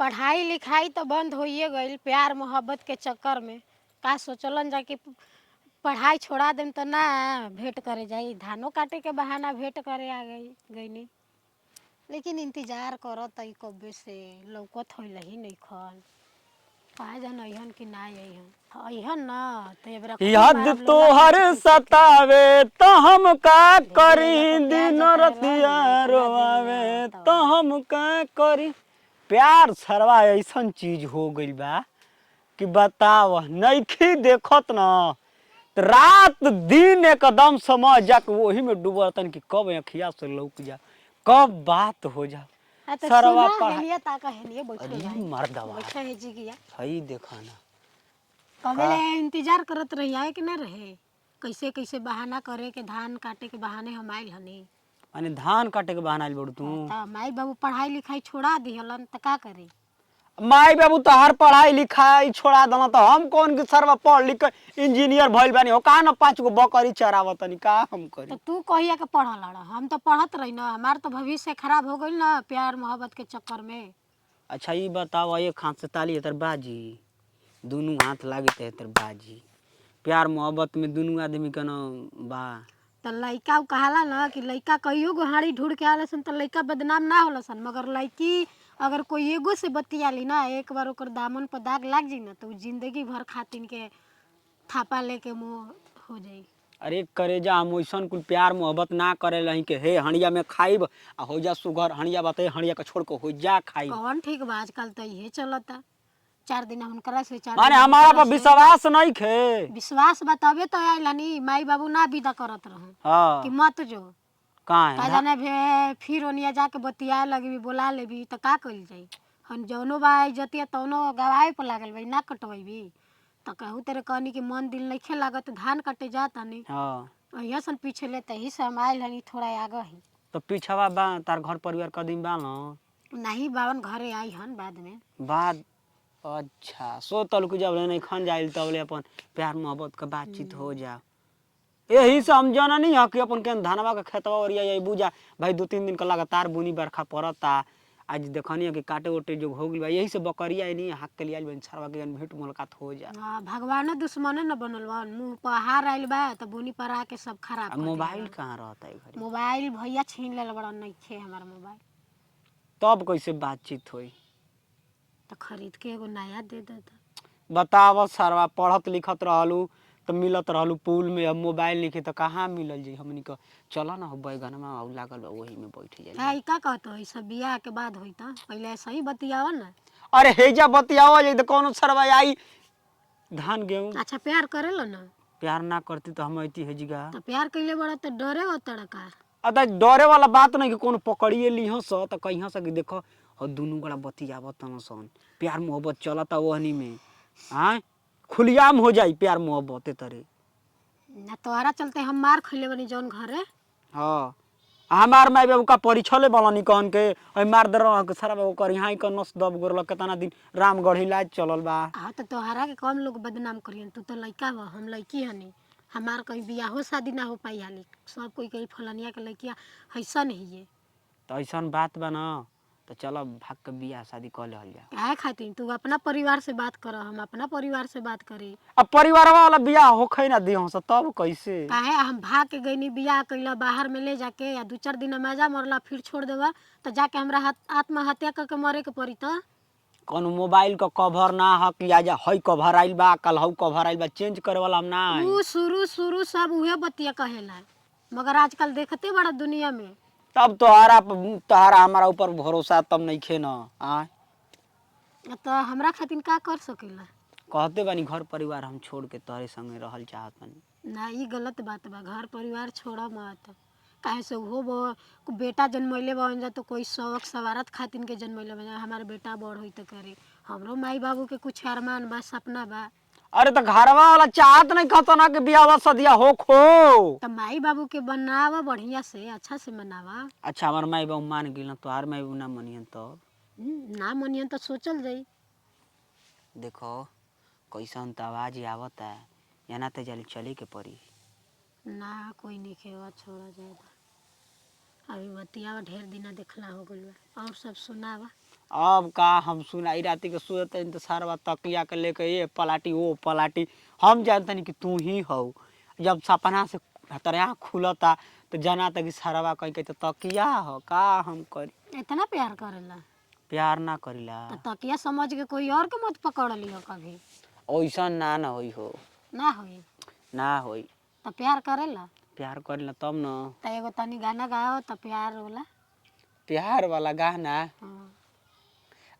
पढ़ाई लिखाई तो बंद होइए गईल प्यार मोहब्बत के चक्कर में। का सोचलन जा कि पढ़ाई छोड़ा देम तो ना भेंट करे जाई, धानों काटे के बहाना भेंट करे आ गईनी। लेकिन इंतजार करत ई कब्बे से लौकत होइल ही नहीं खन। कहा जान अइहन कि ना अइहन अइहन न तो एबरा याद तोहर सतावे तो हम का करी, दिन रतिया रोआवे तो हम का करी। प्यार सरवा ऐसन चीज हो गइल बा कि बताव नइखी देखत न रात दिन एकदम समझ जा के वही में डूबतन कि कब अखिया से लौक जा, कब बात हो जा। सरवा हेलिया ताका हेलिया बैठो जाई मर्दवा बैठा है जी किया सही देखा ना कबेले इंतजार करत रही है कि ना रहे। कैसे कैसे बहाना करे के धान काटे के बहाने हम आइल हनी। माने धान काटे के बहाना आइल बड़ू तू। त माई बाबू पढ़ाई लिखाई छोड़ा दिहलन त का करी। माई बाबू तो हर पढ़ाई लिखाई छोड़ा दला तो हम कौन के सरवा पढ़ लिख इंजीनियर भइल बानी हो का न 5 गो बकरी चरावतनी का हम करी। तो तू कहिया के पढ़ल हड़, हम तो पढ़त रही ना। हमार तो भविष्य खराब हो गइल ना प्यार मोहब्बत के चक्कर में। अच्छा ये बताओ एक हाथ से ताली है तर बाजी, दोनों हाथ लागे तर बाजी। प्यार मोहब्बत में दोनों आदमी का न बा। तो लइका कहाला ना कि लइका कईयो गो हाड़ी ढूंढ के आले सन तो लइका बदनाम ना होला सन, मगर लइकी अगर कोई एगो से बतियाली ना एक बार ओकर दामन पर दाग लाग जाई ना तो उ जिंदगी भर खातिन के थापा लेके मुँह हो जाई। अरे करेजा हम वैसन कुल प्यार मोहब्बत ना करे लही के हे हणिया में खाइब आ हो जा सुगर हणिया बाते हणिया के छोड़ के हो जा खाइब। कौन ठीक बा आजकल तो इहे चलता। 4 दिन हुनकरा से 4 माने दिन हमारा पर विश्वास नहीं खे। विश्वास बतावे तो आइलानी माई बाबू ना विदा करत रहन हाँ कि मत जो का का है जाने फिर ओनिया जाके बतियाए लगबी बोला लेबी तो का कइल जाई। हम जौनो बा इज्जतिया तौनो गवाए पे लागल बा ना कटवैबी। तो कहू तेरे कहनी कि मन दिल नइखे लागत धान कटे जातानी। हाँ अहिया सन पीछे ले तही से हम आइल हनी थोड़ा आगे ही। तो पीछवा बा तार घर परिवार कदीम बा न नहीं बावन घरे आई हन बाद में बाद। अच्छा सो तल के जब नहीं खन जाइल तब अपन प्यार मोहब्बत का बातचीत हो जा। यही से हम जाना नहीं है कि अपन के धानवा का खेतवा और ये बुझा भाई 2-3 दिन का लगातार बुनी बरखा पड़ता। आज देखनी है कि काटे ओटे जो हो गई बा यही से बकरिया नहीं हाथ के लिए आइल सरवा के भेंट मुलाकात हो जा। भगवान दुश्मने न बनल बा मुंह पर हार आइल बा तो बुनी पर आके सब खराब कर मोबाइल कहाँ रहता है घरे। मोबाइल भैया छीन ले बड़ा नइखे हमार मोबाइल। तब कैसे बातचीत हुई तो खरीद के एगो नया दे देता। बताव सरवा पढ़त लिखत रहलू तो मिलत रहलू पुल में, अब मोबाइल लिखे तो कहाँ मिलल जी हमनी का। चलो ना बैगनमा लागल बा वही में बैठ जाए। का कहत हो सब बियाह के बाद होई त पहले ऐसा ही बतियाव ना। अरे हेजा बतियावा जाई तो कौन सरवा आई धान गेहूं। अच्छा प्यार करेलो ना। प्यार ना करती तो हम ऐती हेजिगा। तो प्यार कइले बड़ा तो डरे होता का। अदा डरे वाला बात नहीं कि कौन पकड़िए लिहो स तो कहिया से कि देखो और दोनों गड़ा बतियावत तन सन प्यार मोहब्बत चलता वहनी में। हाँ खुलियाम हो जाई प्यार मोहब्बत तरे ना तोहरा चलते हम मार खइले बनी जौन घरे। हाँ हमार माई बाबू का परिछले बलनी कहन के मार दे रह के सारा ओकर यहाँ के नस दब गोरल केतना दिन रामगढ़ इलाज चलल बा। हाँ तो तोहरा के कम लोग बदनाम करियन, तू तो लइका हो हम लइकी हनी। हमार कहीं बियाहो शादी ना हो पाई हाली सब कोई कहीं फलनिया के लइकिया ऐसा नहीं है। तो ऐसा बात बा ना तो चलो भाग के बियाह शादी कर ले जा। काहे खातिर तू अपना परिवार से बात कर हम अपना परिवार से बात करी। अब परिवार वाला बियाह होखे ना दियो से तब कैसे। काहे हम भाग के गईनी बियाह कइला बाहर में ले जाके या 2-4 दिन मजा मरला फिर छोड़ देवा तो जाके हमरा आत्महत्या करके मरे के पड़ी। तो कौन मोबाइल का कवर ना ह कि आजा हई कवर आइल बा कल हऊ कवर आइल बा चेंज करे वाला हम ना है। ऊ शुरू सब उहे बतिया कहेला मगर आजकल देखते बड़ा दुनिया में। तब तोहरा हमारा ऊपर भरोसा तब नहीं खे ना आ तो हमरा खातिर का कर सकेला। कहते बानी घर परिवार हम छोड़ के तोहरे संगे रहल चाहत बानी। ना ई गलत बात बा, घर परिवार छोड़ा मत। काहे से वो बेटा जन्मैले बन जा तो कोई शौक सवारत खातिन के जन्मैले बन जा हमार बेटा बड़ होई तो करे। हमरो माई बाबू के कुछ अरमान बा सपना बा। अरे तो घरवा वाला चाहत नहीं कहता ना कि बियाह सदिया हो खो तो माई बाबू के बनावा बढ़िया से अच्छा से मनावा। अच्छा हमार माई बाबू मान गिल तो हर माई बाबू ना मनियन तो ना मनियन तो सोचल जाई। देखो कैसन तो आवाज आवत है या ना तो जल्दी चले के पड़ी। ना कोई नहीं खेवा छोड़ा जाएगा अभी बतियावा ढेर दिना देखला हो गइल बा और सब सुनावा। अब का हम सुनाई राती के सोते हैं तो सारा तकिया के लेके ये पलाटी वो पलाटी हम जानते नहीं कि तू ही हो। जब सपना से तेरे आँख खुलता तो जाना था कि सारा कहीं के तो तकिया हो का हम करी। इतना प्यार करेला प्यार ना करीला तो तकिया समझ के कोई और के मत पकड़ लियो कभी। ऐसा ना ना होई हो ना होई ना होई। तो प्यार करेला प्यार करीला तब न। तो एगो तनी गाना गाओ तो प्यार होला। प्यार वाला गाना हाँ।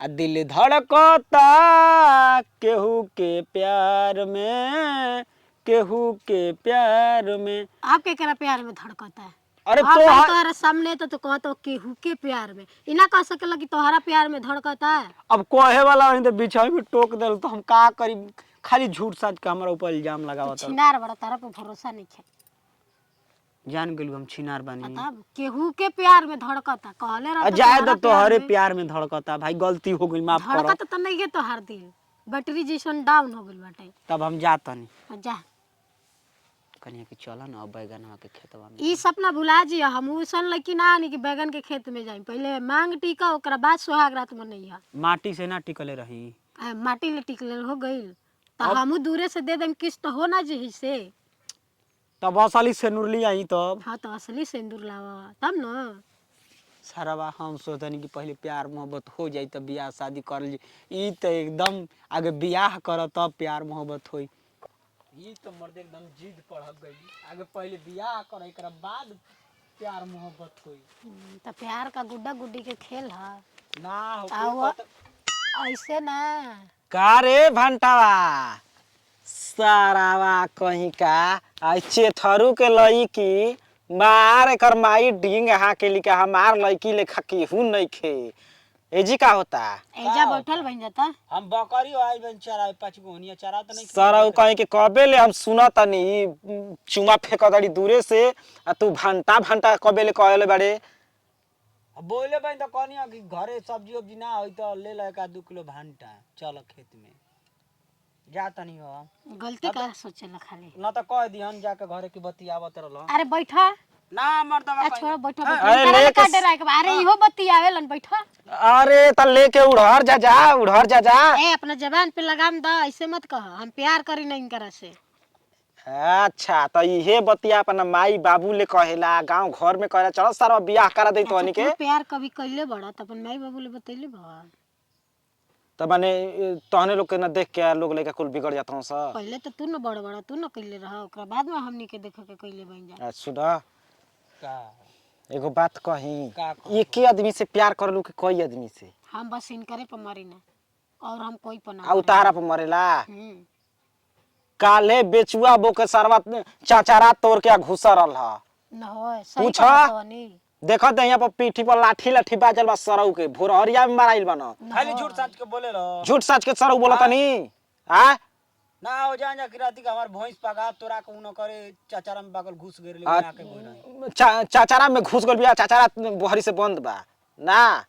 आ दिल धड़कता केहू के प्यार में केहू के प्यार में। आप केकरा प्यार में धड़कता है? अरे हाँ, तो भाई तोहरा सामने तो कहतो केहू के प्यार में इना कह सकेला कि तोहरा प्यार में धड़कता है। अब कहे वाला रही तो बीच में टोक दिल तो हम का करी। खाली झूठ साच के हमारा ऊपर इल्जाम तो लगावत। छिनार बड़ा तारा पे भरोसा नहीं है। जान गेलू हम छिनार बानी। बताब केहू के प्यार में धड़कता कहले रहा जाए तो तोहरे प्यार में धड़कता भाई गलती हो गई माफ करो। धड़कता तो नहीं है तोहार दिल बैटरी जैसन डाउन हो गइल बाटे। तब हम जातनी जा कनिया के चला ना बैगन के खेतवा में। ई सपना भुला जी हम उसन लड़की ना आनी कि बैगन के खेत में जाई पहले मांग टीका ओकरा बाद सुहाग रात मनैया। माटी से ना टिकले रही माटी ले टिकल हो गइल तो हमू दूरे से दे देम किस्त हो ना जी से। तब असली से नुरली आई तब। हाँ तो असली सिंदूर लावा तब न। सारा हम सोचनी कि पहले प्यार मोहब्बत हो जाई तब बियाह शादी कर ली। ई तो एकदम आगे बियाह कर तब प्यार मोहब्बत होई। ई तो मर्द एकदम जिद पड़ गई आगे पहले बियाह कर एकरा बाद प्यार मोहब्बत होई। तो प्यार का गुड्डा गुड्डी के खेल है ना आओ ऐसे ना। का रे भंटावा सारावा कहीं का आई चेथरू के लईकी मार एकर माई डिंग हा के लिखा हमार लईकी लेखा केहू नहीं खे एजी का होता एजा बैठल बन जाता। हम बकरी आइल बन चरा 5 गो होनिया चरा त नहीं सारा कहीं के कबे ले हम सुना तनी चुमा फेंकदड़ी दूरे से आ तू भंटा भंटा कबे ले कहले बाड़े। बोले बन तो कहनिया कि घरे सब्जी उब्जी ना होई तो ले ले का 2 किलो भांटा चल खेत में जा तनी हो। गलती का सोचेला खाली ना तो कह दिहन जाके घरे की बतियावत रहल अरे बैठा ना मर्दवा छोड़ बैठा अरे बैठा लेके काटे रहा के अरे इहो बत्ती आवेलन बैठा। अरे त लेके उड़हर जा ए अपना जबान पे लगाम द ऐसे मत कह हम प्यार करी नहीं करा से। अच्छा तो इहे बतिया अपना माई बाबू ले कहेला गांव घर में कहेला चलो सारा बियाह करा दे तो के। तू प्यार कभी कइले बड़ा त अपन माई बाबू ले बतैले बा तो माने तहने लोग के ना देख के लोग लेके कुल बिगड़ जाता हूं सब। पहले तो तू न बड़ा तू न कइले रहा ओकरा बाद में हमनी के देख के कइले बन जा। सुना का एगो बात कही का एक ही आदमी से प्यार कर लू कि कोई आदमी से हम बस इनकरे पर मरी ना और हम कोई पर ना आ उतारा पर मरेला। हम्म काले बेचुआ बो के सरवा चाचारा तोड़ के घुसा रहल हा न हो सही पूछा? कहतनी देखत यहाँ पर पीठी पर लाठी लाठी बाजल बा सरऊ के भोरहरिया में माराइल बना खाली झूठ सच के बोले रहो। झूठ सच के सरऊ बोलत नहीं आ ना हो जान जा कि राती का हमार भैंस पगा तोरा को न करे चाचारा में बागल घुस गेले आ- ना के बोल चाचारा में घुस गल बिया चाचारा बोहरी से बंद बा ना।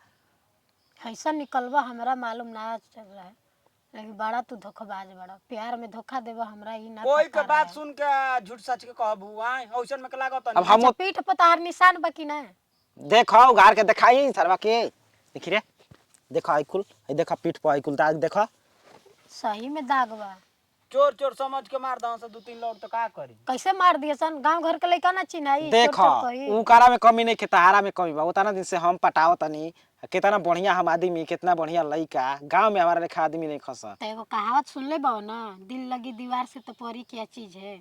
ऐसा निकलवा हमरा मालूम ना चल रहा है लेकिन बड़ा तू धोखेबाज बड़ा प्यार में धोखा देबा हमरा ई ना कोई पता के बात रहे। सुन के झूठ सच के कहबू आय औसन में के लागत अब हम अच्छा, पीठ पर तार निशान बाकी ना देखो उघार के दिखाई सरवा के देखी रे देखो आई कुल आई देखो पीठ पर आई कुल दाग देखो सही में दाग बा। चोर चोर समझ के मार दहन से 2-3 लौट तो का करी। कैसे मार दिए सन गांव घर के लइका ना चिन्हाई देखो उकारा में कमी नहीं खेतहारा में कमी बा उतना दिन से हम पटावत तनी कितना बढ़िया हम आदमी कितना बढ़िया लइका गांव में हमारा लेखा आदमी नहीं खसा। तो एगो कहावत सुन ले बाओ ना दिल लगी दीवार से तो परी क्या चीज है।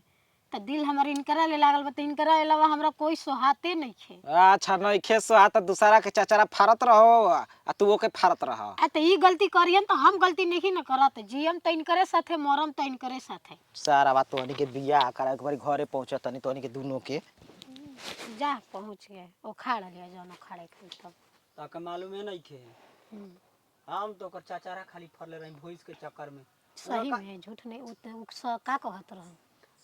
तो दिल हमारे इनकरा ले लागल बा तो इनकरा अलावा हमरा कोई सोहाते नहीं खे। अच्छा नहीं खेसो आ तो दूसरा के चाचारा फारत रहो आ तू ओके फारत रहो। आ तो ई गलती करियन तो हम गलती नहीं न करत जियम तो इनकरे साथे मरम तो इनकरे साथे। सारा बात तोहनी के बियाह करा एक बार घरे पहुंचत तनी तोहनी के दोनों के जा पहुंच गए उखाड़ लिया जौन उखाड़े के तब। ताके मालूम है नहीं खे हम तो ओकर चाचारा खाली फरले रही भैंस के चक्कर में। सही में झूठ नहीं का कहत रह।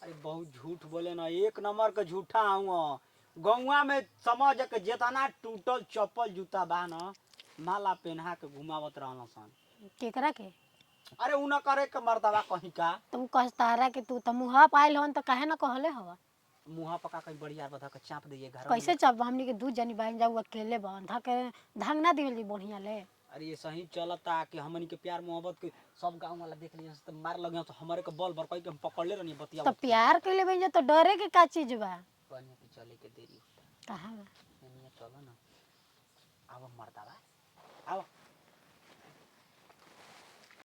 अरे बहुत झूठ बोले ना 1 नंबर के झूठा हूँ। गौवा में समझ के जितना टूटल चप्पल जूता बा ना माला पहना के घुमावत रहल सन। केकरा के अरे उ न करे के मर्दवा कहीं का तुम कहतारा कि तू तो मुहा पाइल हन तो काहे ना कहले हवा। मुहा पका कहीं बढ़िया बता के चाप दिए घर कैसे चब हमनी के दूध जनी बहन जाऊ अकेले बंधा के धांग ना दिवली बढ़िया ले अरे ये सही चलता कि हमनी के प्यार मोहब्बत के सब गांव वाला देख लिया तो मार लगे तो हमारे के बल भर कह के हम पकड़ ले रहनी बतिया तो प्यार के लिए भैया तो डरे के का चीज बा? बनिया के चले के देरी होता कहाँ बा? एनिया चलो ना अब मर्दावा